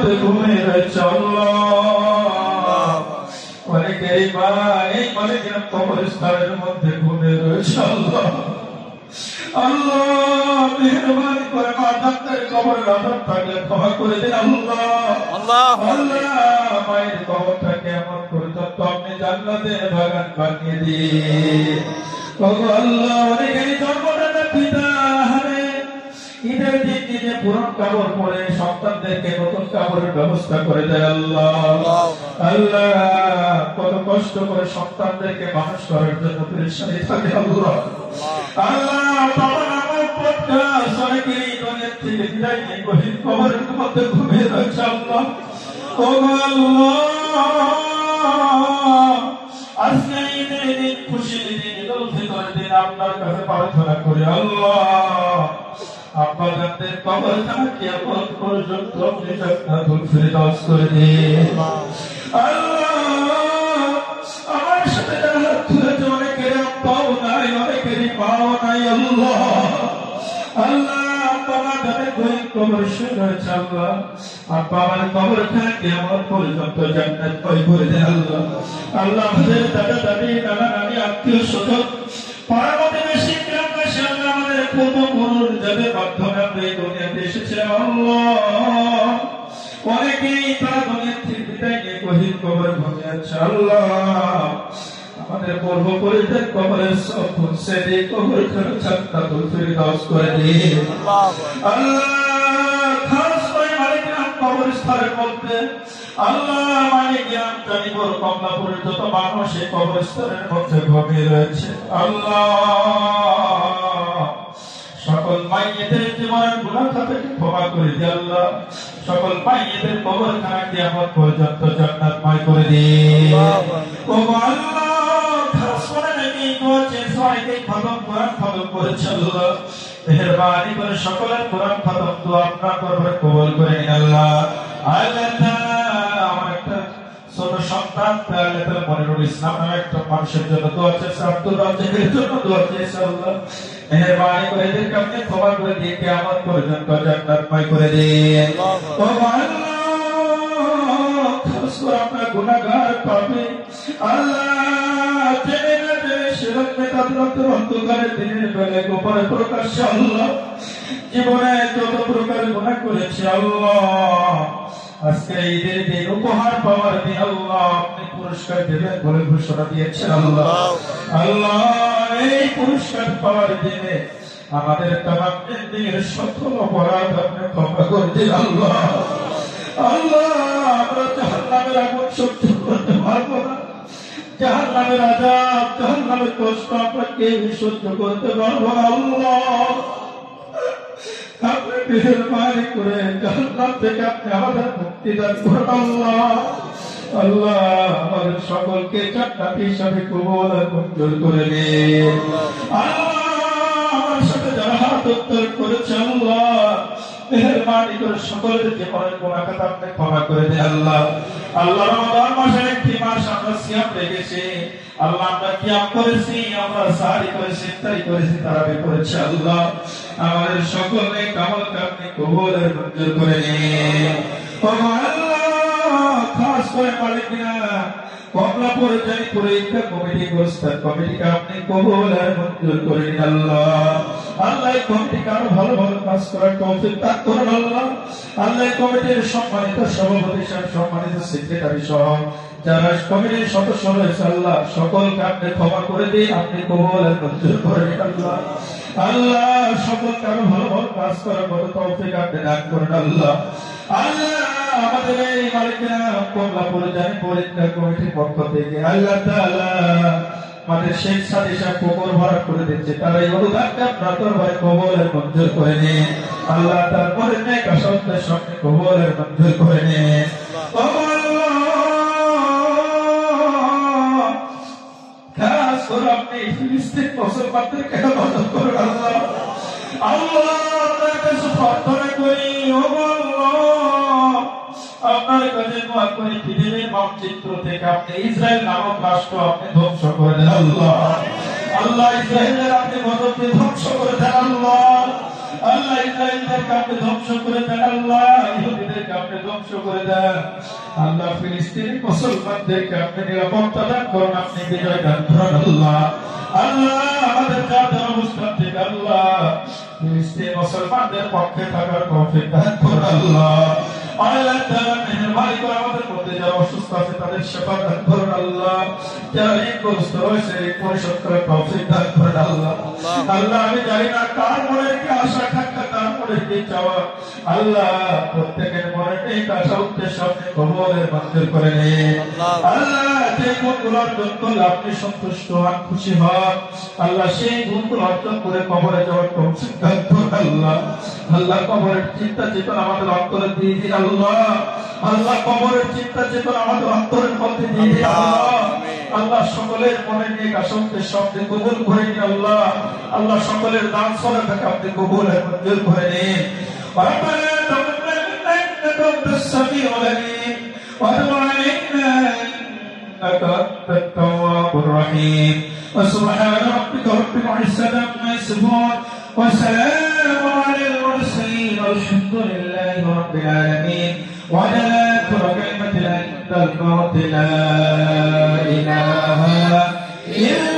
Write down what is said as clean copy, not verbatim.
মধ্যে ঘুমিয়ে রয়েছে আল্লাহ। অনেকেই মা এই মালিকের কবরস্থানের মধ্যে ঘুমিয়ে রয়েছে আল্লাহ। আল্লাহ মেহেরবানি করে মা ডাক্তার কবরের আযাব থাকলে ক্ষমা করে দিন আল্লাহ। আল্লাহ মায়ের কবরটাকে এমন করে যত আপনি জান্নাতের বাগান বানিয়ে দিন। ওগো আল্লাহ অনেকেরই জন্মদাতা পিতা হারে ঈদের দিন নিজে পুরনো কাপড় পরে সন্তানদেরকে নতুন কাপড়ের ব্যবস্থা করে দেয় আল্লাহ। আল্লাহ কত কষ্ট করে সন্তানদেরকে মানুষ করার জন্য পরিশ্রমী থাকে আল্লাহ। আল্লাহ বাবা নামক পথকার অনেকেই দুনিয়া থেকে বিদায় নিয়ে গভীর কবরের মধ্যে ঘুমিয়ে রয়েছে আল্লাহ। ওগো আল্লাহ আজকে ঈদের দিন খুশির দিন ঈদুল ফিতরের দিন আপনার কাছে প্রার্থনা করি আল্লাহ আপনাদের কবরখানা কিয়ামত পর্যন্ত আপনি জান্নাতুল ফিরদাউস করে দিন আল্লাহ। আমার সাথে যারা হাত তুলেছে অনেকের পাও নাই অনেকেরই পাও নাই আল্লাহ। আল্লাহ আপনারা যাদের গরিব কবর শুয়ে রয়েছে আল্লাহ আপনার কবরখানা কিয়ামত পর্যন্ত জান্নাত করে দেন আল্লাহ। আল্লাহ আমাদের দাদা দাদি নানা নানি আত্মীয় স্বজন পাড়া প্রতিবেশী গ্রামবাসী আল্লাহ আমাদের পূর্বপুরুষ যাদের মাধ্যমে আমরা এই দুনিয়াতে এসেছিলাম আল্লাহ অনেকেই তারা দুনিয়া থেকে বিদায় নিয়ে গভীর কবরে ঘুমিয়ে আছে আল্লাহ। আমাদের পূর্বপুরুষদের কবরের সব খুঁজছে দিয়ে কবরখানা জান্নাতুল ফিরদাউস করে দিন আল্লাহ। খাস করে মালিকানা কবরস্থানের মধ্যে আল্লাহ মালিকানা জানিপুর কমলাপুরের যত মানুষ এই কবরস্থানের মধ্যে ঘুমিয়ে রয়েছে আল্লাহ সকল মাইয়েদের জীবনের গুনাহ খাতাকে ক্ষমা করে দিন আল্লাহ। সকল মাইয়েদের কবরখানা কিয়ামত পর্যন্ত জান্নাতময় করে দিন ও আল্লাহ। খাস করে নাকি কোচে সবাইকে খতম কোরআন খতম করেছে আল্লাহ মেহেরবানি করে সকলের কোরআন খতম দোয়া আপনার দরবারে কবুল করে নিন আল্লাহ। আল্লাহ আমার একটা ছোট সন্তান আল্লাহ মনিরুল ইসলাম নামে একটা মানুষের জন্য দোয়া চেয়েছে আব্দুল রাজ্জাকের জন্য দোয়া চেয়েছে আল্লাহ মেহেরবানি করে এদেরকে আপনি ক্ষমা করে দিয়ে কিয়ামত পর্যন্ত জান্নাতময় করে দিন ও আল্লাহ। খাস করে আপনার গুনাহগার পাপী আল্লাহ জেনে না জেনে শিরক বেদাত অন্ধকারের দিনের বেলা গোপনে প্রকাশ্যে আল্লাহ জীবনে যত প্রকার গুনাহ করেছে আল্লাহ আজকে ঈদের দিন উপহার পাওয়ার দিন আল্লাহ আপনি পুরস্কার দেবেন বলে ঘোষণা দিয়েছেন আল্লাহ। আল্লাহ এই পুরস্কার পাওয়ার দিনে আমাদের তামাম জিন্দেগীর সকল অপরাধ আপনি ক্ষমা করে দিন আল্লাহ। আল্লাহ আমরা জাহান্নামের আগুন সহ্য করতে পারবো না জাহান্নামের আযাব জাহান্নামের কষ্ট আমরা কেউ সহ্য করতে পারবো না আল্লাহ। আপনি মেহেরবানি করে জাহান্নাম থেকে আপনি আমাদের মুক্তি দান করুন আল্লাহ। আল্লাহ আমাদের সকলকে জান্নাতি হিসাবে কবুল আর মঞ্জুর করে নিন আল্লাহ। আমার সাথে যারা হাত উত্তোলন করেছে আল্লাহ মেহেরবানি করে সকলের জীবনের গুনাহ খাতা আপনি ক্ষমা করে দিন আল্লাহ। আল্লাহ রমাদান মাসের একটি মাস আমরা সিয়াম রেখেছি আল্লাহ আমরা কিয়াম করেছি আমরা সাহরি করেছি ইফতারি করেছি তারাবি করেছি আল্লাহ আমাদের সকলে আমলকে আপনি কবুল আর মঞ্জুর করে নিন ও আল্লাহ। খাস করে মালিকানা কমলাপুর জানিপুর ঈদগাহ কমিটি গোরস্থান কমিটিকে আপনি কবুল আর মঞ্জুর করে নিন আল্লাহ। আল্লাহ এই কমিটিকে আরো ভালো ভালো কাজ করার তৌফিক দান করুন আল্লাহ। আল্লাহ এই কমিটির সম্মানিত সভাপতি সাহেব সম্মানিত সেক্রেটারি সহ যারা কমিটির সদস্য রয়েছে আল্লাহ সকলকে আপনি ক্ষমা করে দিন আপনি কবুল আর মঞ্জুর করে নিন আল্লাহ। আল্লাহ সকলকে আরো ভালো ভালো কাজ করার মতো তৌফিক আপনি দান করুন আল্লাহ। আল্লাহ আমাদের এই মালিকানা কমলাপুর জানিপুর ঈদগাহ কমিটির পক্ষ থেকে আল্লাহ তাআলা আমাদের শেখ সাদি সাহেব পুকুর ভরাট করে দিচ্ছে তারা এই অনুদানকে আপনার দরবারে কবুল আর মঞ্জুর করে নিন আল্লাহ। তারপরে নেক আসলদের সঙ্গে কবুল আর মঞ্জুর করে নিন ও আল্লাহ। খাস করে আপনি ফিলিস্তিন মুসলমানদেরকে হেফাজত করুন আল্লাহ। আল্লাহ আপনার কাছে প্রার্থনা করি ও আল্লাহ আপনার কাছে দোয়া করি পৃথিবীর মানচিত্র থেকে আপনি ইসরায়েল নামক রাষ্ট্র আপনি ধ্বংস করে দেন আল্লাহ। আল্লাহ ইসরায়েলের আপনি গজবকে ধ্বংস করে দেন আল্লাহ। আল্লাহ ইসরায়েলদেরকে আপনি ধ্বংস করে দেন আল্লাহ। ইহুদিদেরকে আপনি ধ্বংস ধ্বংস করে দেন। আল্লাহ ফিলিস্তিনি মুসলমানদেরকে আপনি নিরাপত্তা দান করুন, আপনি বিজয় দান করুন আল্লাহ। আল্লাহ আমাদের কাদের অবস্থান থেকে আল্লাহ ফিলিস্তিনি মুসলমানদের পক্ষে থাকার তৌফিক দান করুন আল্লাহ। আল্লাহ তাআলা মেহেরবানি করে আমাদের মধ্যে যারা অসুস্থ আছে তাদের শিফা দান করুন আল্লাহ। যারা ঋণগ্রস্ত রয়েছে ঋণ পরিশোধ করার তৌফিক দান করুন আল্লাহ। আল্লাহ আমি জানি না কার মনের কি আশা আকাঙ্ক্ষা, কার মনের কি চাওয়া, আল্লাহ প্রত্যেকের মনের নেক আশা উদ্দেশ্য আপনি কবুলের মঞ্জুর করে নিন আল্লাহ। যে গুণগুলো অর্জন করলে আপনি সন্তুষ্ট হন, খুশি হন আল্লাহ, সেই গুণগুলো অর্জন করে কবরে যাওয়ার তৌফিক দান করুন আল্লাহ। আল্লাহ কবরের চিন্তা চেতনা আমাদের অন্তরে দিয়ে দিন আল্লাহ। আল্লাহ কবরের চিন্তা চেতনা আমাদের অন্তরের মধ্যে দিয়ে দিন আল্লাহ। আল্লাহ সকলের মনে নিয়ে কাশকে শব্দে কবুল করে নিন আল্লাহ। আল্লাহ সকলের দান সদকা আপনি কবুল আর মঞ্জুর করে নিন। ربنا تقبل منا انك انت السميع العليم وتب علينا انك انت التواب الرحيم وسبحان ربك رب العزة عما يصفون وسلام على المرسلين والحمد لله رب العالمين وعلى آخر كلمة عند الموت لا إله إلا